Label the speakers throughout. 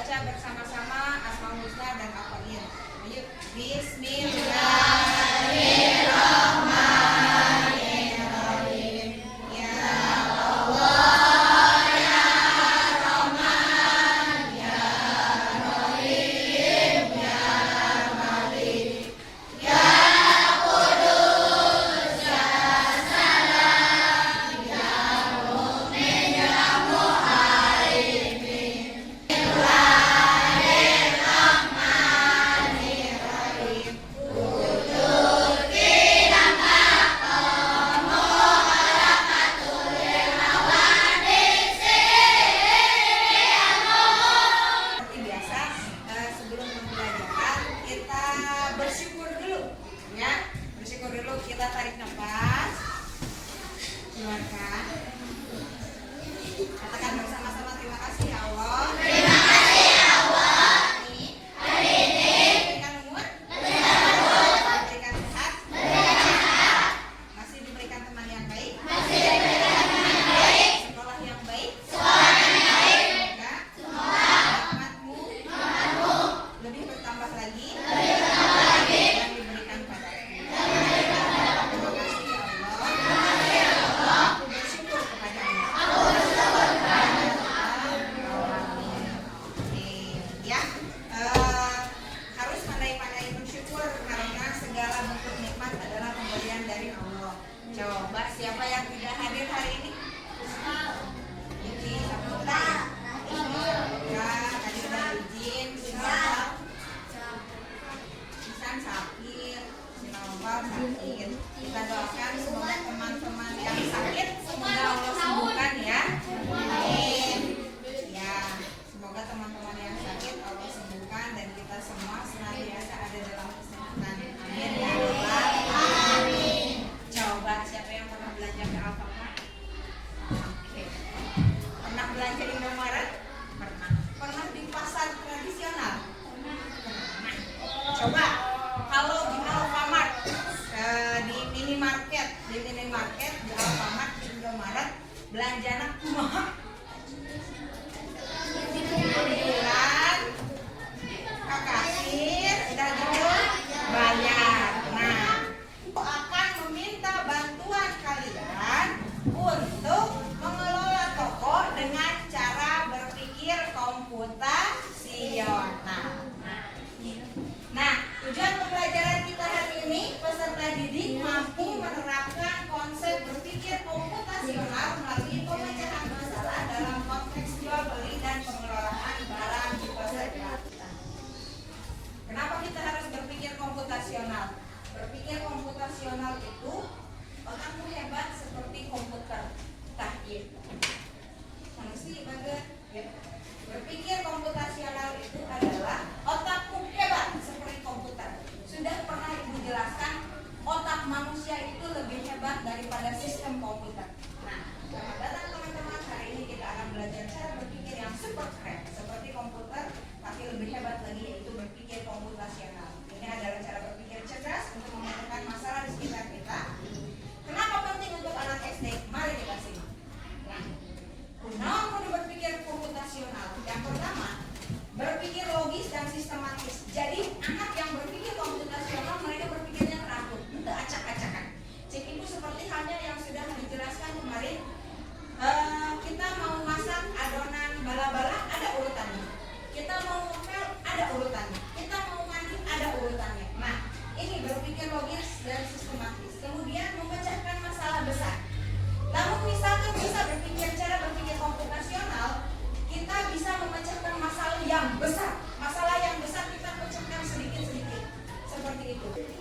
Speaker 1: baca bersama-sama Asmaul Husna dan Al-Fatihah. Ayo, Bismillahirrahmanirrahim. Ya Allah, ya Rahman, ya Rahim, ya Malik, ya Qudus, ya Salam, ya Mu'min, ya Muhaimin. Bismillahirrahmanirrahim. Wujud tidak maqamu harakatul hawadits seperti biasa. Sebelum pembelajaran kita bersyukur dulu, ya. Bersyukur dulu, kita tarik nafas, keluarkan, katakan bersama-sama terima kasih ya Allah. Terima kasih ya Allah. Hari ini diberikan umur, diberikan sehat, masih diberikan teman yang baik, sekolah yang baik, semoga rahmatmu lebih bertambah lagi yang diberikan padaku. Terima kasih ya Allah. Aku bersyukur kepadamu. Ya, harus pandai-pandai bersyukur karena segala bentuk nikmat adalah pemberian dari Allah. Coba siapa yang tidak hadir hari ini? Ini Saputra, ya, tadi sudah izin, Isan sakit, Sinawal sakit. Kita doakan semoga teman-teman yang sakit semoga Allah sembuhkan ya. Amin. Ya, semoga teman-teman yang sakit Allah sembuhkan dan kita semua senantiasa ada dalam kesehatan. Amin ya Allah. Amin. Coba siapa yang pernah belanja ke Alfamart? Oke. Pernah belanja di Indomaret? Pernah. Pernah di pasar tradisional? Pernah. Coba kalau di Alfamart, di minimarket, di Alfamart, di Indomaret, belanjana kumaha? Bilang ke kasir, udah gitu bayar. Nah, aku akan meminta bantuan kalian untuk mengelola toko dengan cara berpikir komputasional. Nah, tujuan pembelajaran kita hari ini, peserta didik mampu menerapkan konsep berpikir komputasional melalui pemecahan masalah dalam konteks jual beli dan pengelolaan barang di pasar kita. Kenapa kita harus berpikir komputasional? Berpikir komputasional itu otakmu hebat seperti komputer. Tahir. Manusia baga. Berpikir komputasional itu adalah otakmu hebat seperti komputer. Sudah pernah Ibu jelaskan, otak manusia itu lebih hebat daripada sistem komputer. Nah, selamat datang teman-teman. Hari ini kita akan belajar cara berpikir yang super keren seperti komputer, tapi lebih hebat lagi yaitu berpikir komputasional. Ini adalah cara berpikir cerdas untuk memecahkan masalah di sekitar kita. Kenapa penting untuk anak SD? Mari kita simak. Nah, kunaon kudu berpikir komputasional. Yang pertama, berpikir logis dan sistematis. Jadi anak yang berpikir komputasional mereka berpikirnya teratur, tidak acak-acakan. Cek Ibu seperti halnya yang sudah dijelaskan kemarin. Kita mau masak adonan bala-bala ada urutannya. Kita mau ngepel ada urutannya. Kita mau mandi ada urutannya. Nah, ini berpikir logis dan sistematis. Kemudian memecahkan masalah besar. Namun misalkan bisa berpikir cara berpikir komputasional, kita bisa memecahkan masalah yang besar. Masalah yang besar kita pecahkan sedikit-sedikit. Seperti itu.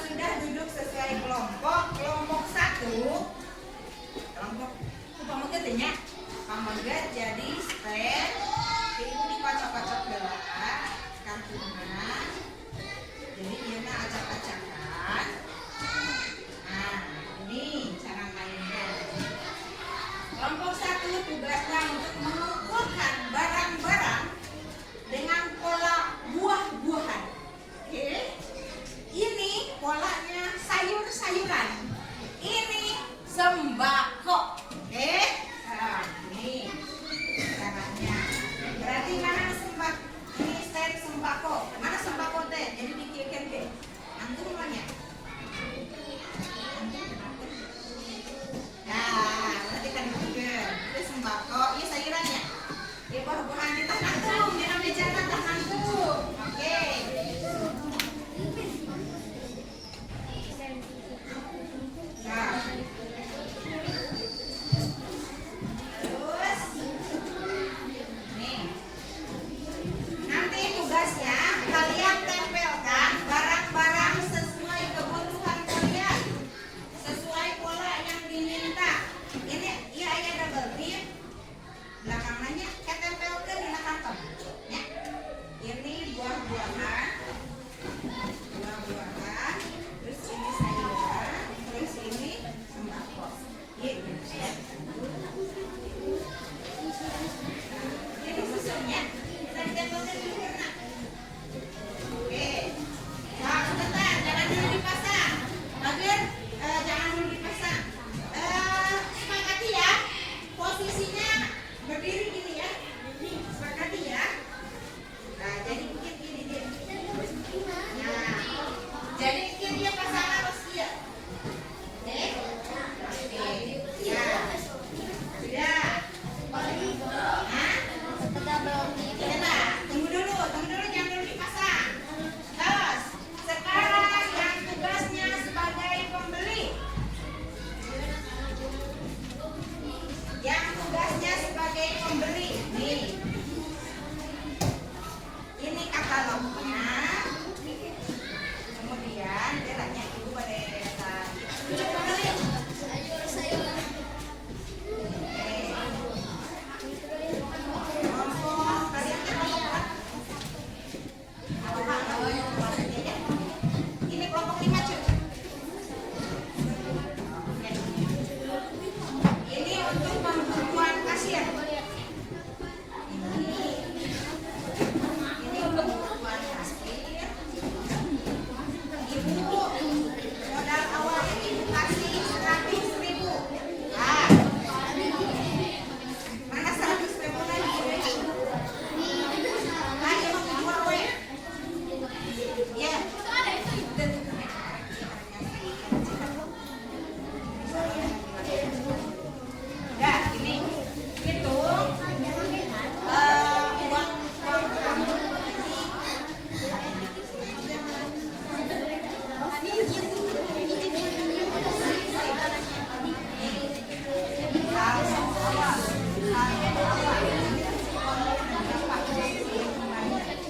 Speaker 1: Sudah duduk sesuai kelompok. Kelompok 1. Kelompok pamagat nya. Pamagat jadi stand. Ibu dikocok-kocok dulu. Kartunya. Jadi dia acak-acakan. Nah, ini cara mainnya. Kelompok 1 tugasnya untuk mengumpulkan barang-barang dengan pola buah-buahan. Oke. Ini polanya sayur-sayuran. Ini sembako. Oke. Nah, ini caranya. Berarti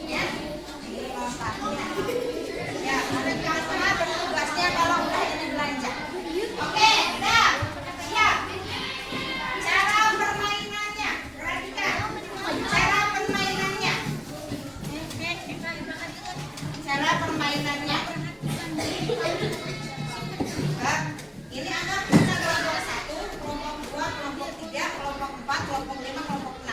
Speaker 1: Ya, ini lompatnya. Ya, ada tengah-tengah bertugasnya kalau udah ini belanja. Oke, udah siap. Cara permainannya, perhatikan. Cara permainannya. Cara permainannya. Nah, ini anggap kita kelompok 1, kelompok 2, kelompok 3, kelompok 4, kelompok 5, kelompok 6.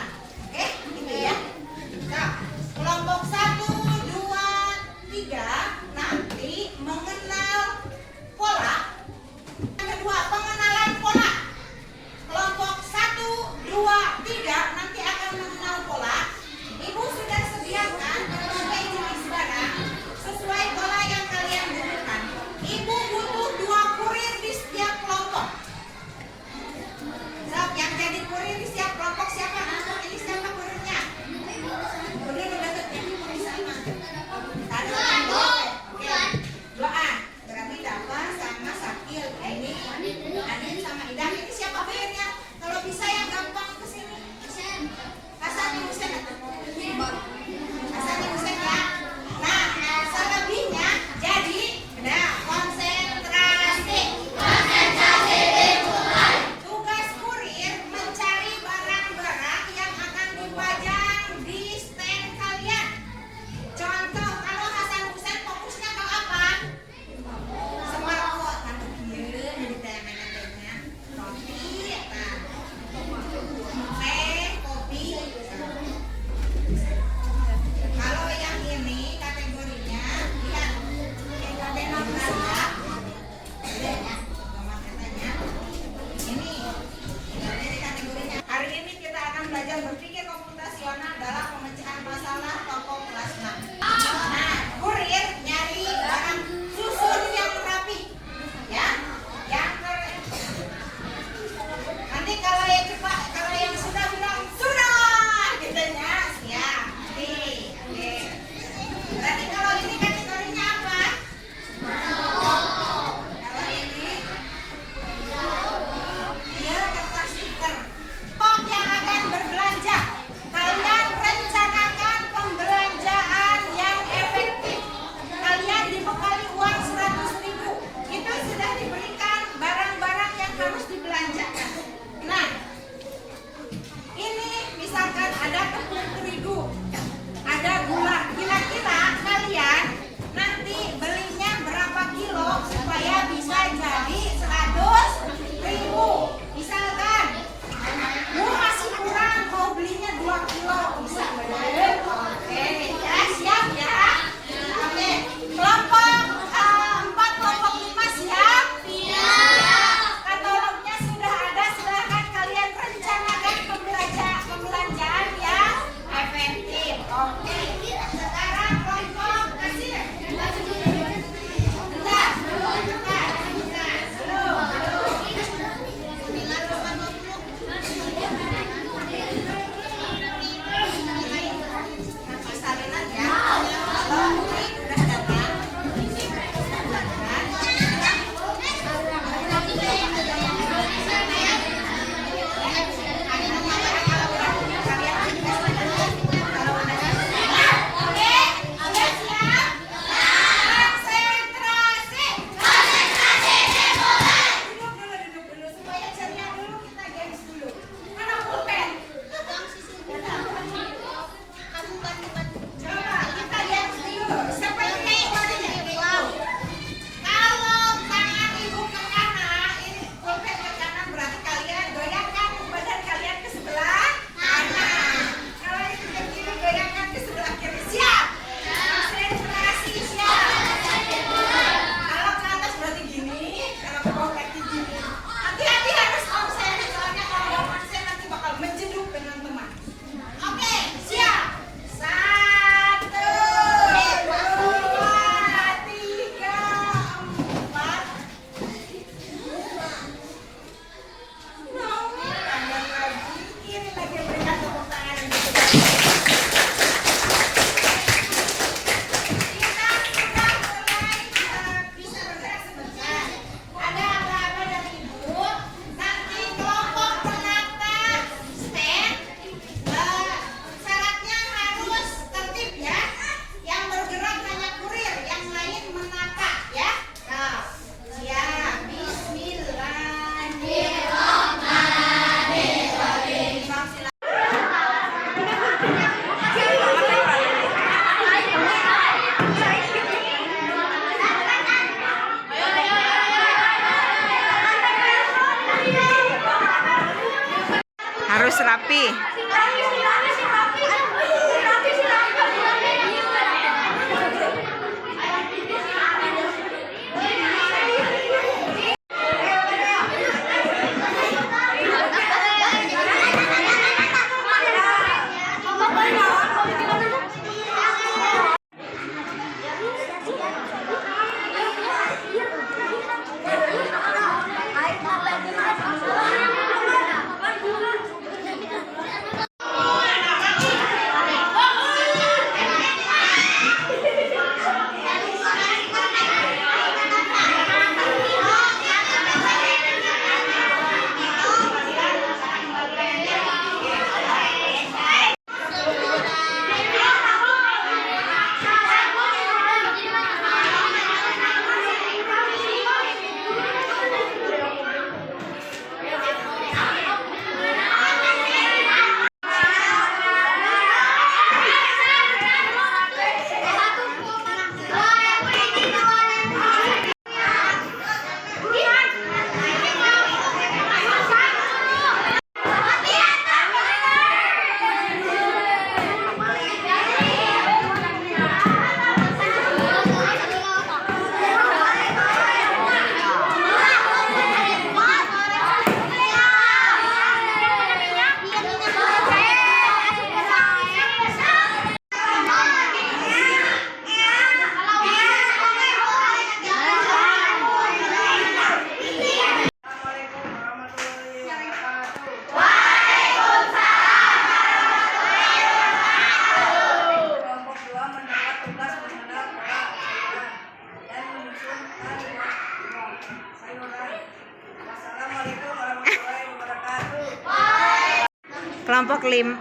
Speaker 2: Bagus, rapi.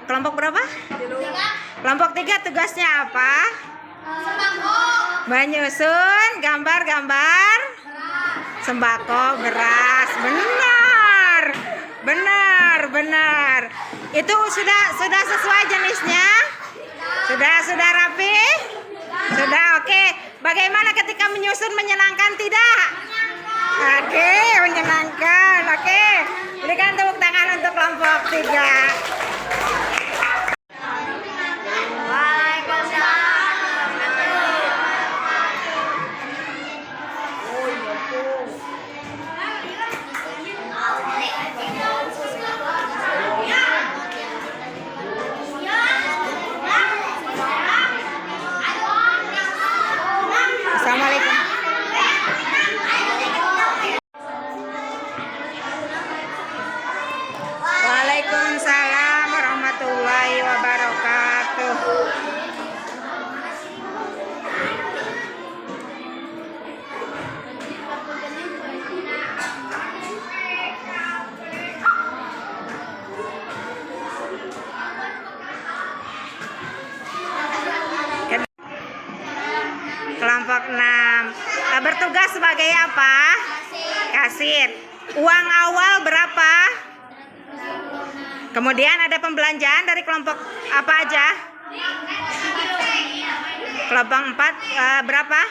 Speaker 2: Kelompok berapa? Kelompok 3 tugasnya apa? Menyusun gambar-gambar sembako beras. Benar. Itu sudah sesuai jenisnya? Sudah rapi? Sudah, oke. Bagaimana ketika menyusun, menyenangkan tidak? Oke, menyenangkan. Oke. Berikan tepuk tangan untuk kelompok 3. Assalamualaikum. Waalaikumsalam warahmatullahi wabarakatuh. Kelompok 6 bertugas sebagai apa? Kasir. Uang awal berapa? Kemudian ada pembelanjaan dari kelompok apa aja? Kelompok 4 berapa?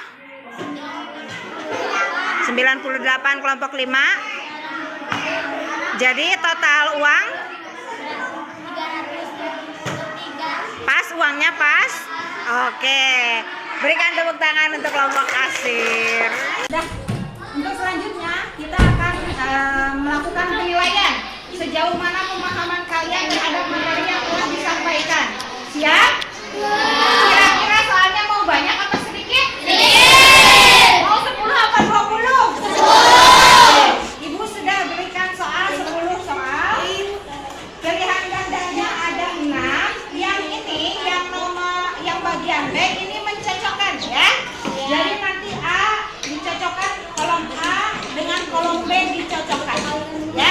Speaker 2: 98. Kelompok 5. Jadi total uang pas, uangnya pas. Oke. Berikan tepuk tangan untuk kelompok kasir. Untuk selanjutnya kita akan melakukan penilaian sejauh mana pemahaman kalian terhadap materi yang telah disampaikan. Siap? Kira-kira soalnya mau banyak apa sedikit? Mau 10 apa 20? 10. Ibu sudah berikan soal 10 soal. Pilihan gandanya ada 6. Yang ini, yang bagian B ini mencocokkan ya. Jadi nanti A dicocokkan, kolom A dengan kolom B dicocokkan ya.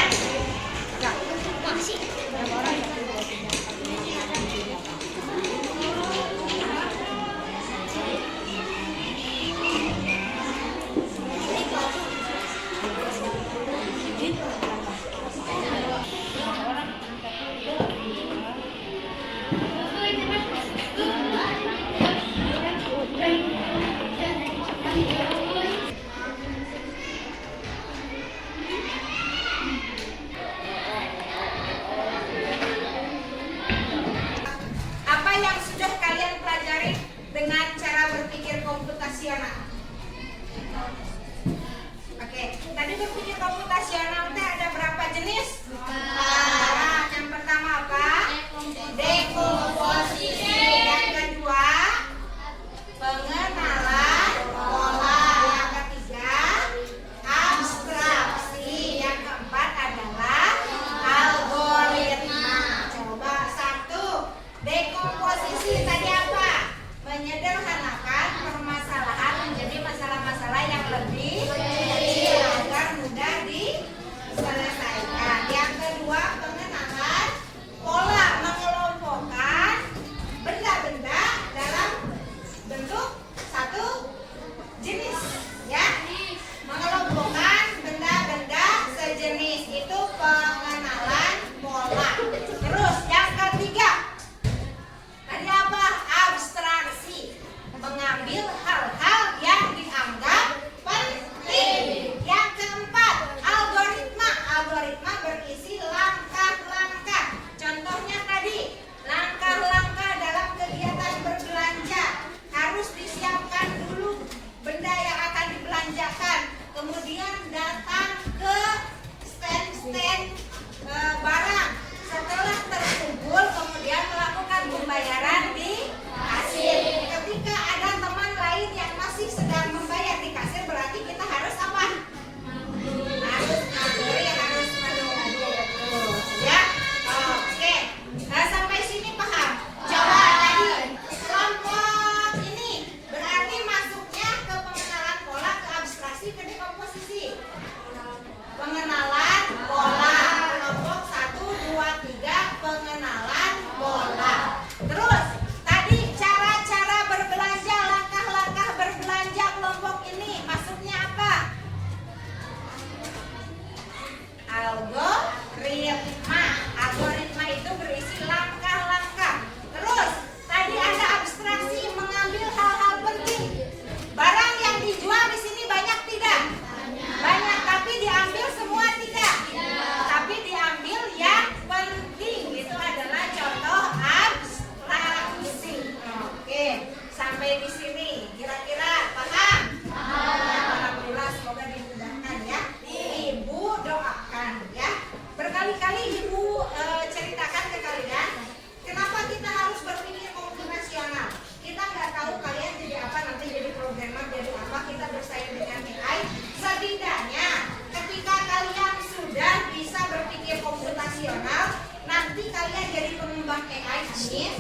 Speaker 1: nasional, nanti kalian jadi pengembang AI, amin.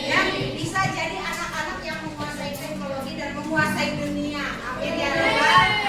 Speaker 1: Dan bisa jadi anak-anak yang menguasai teknologi dan menguasai dunia, amin ya Rabbal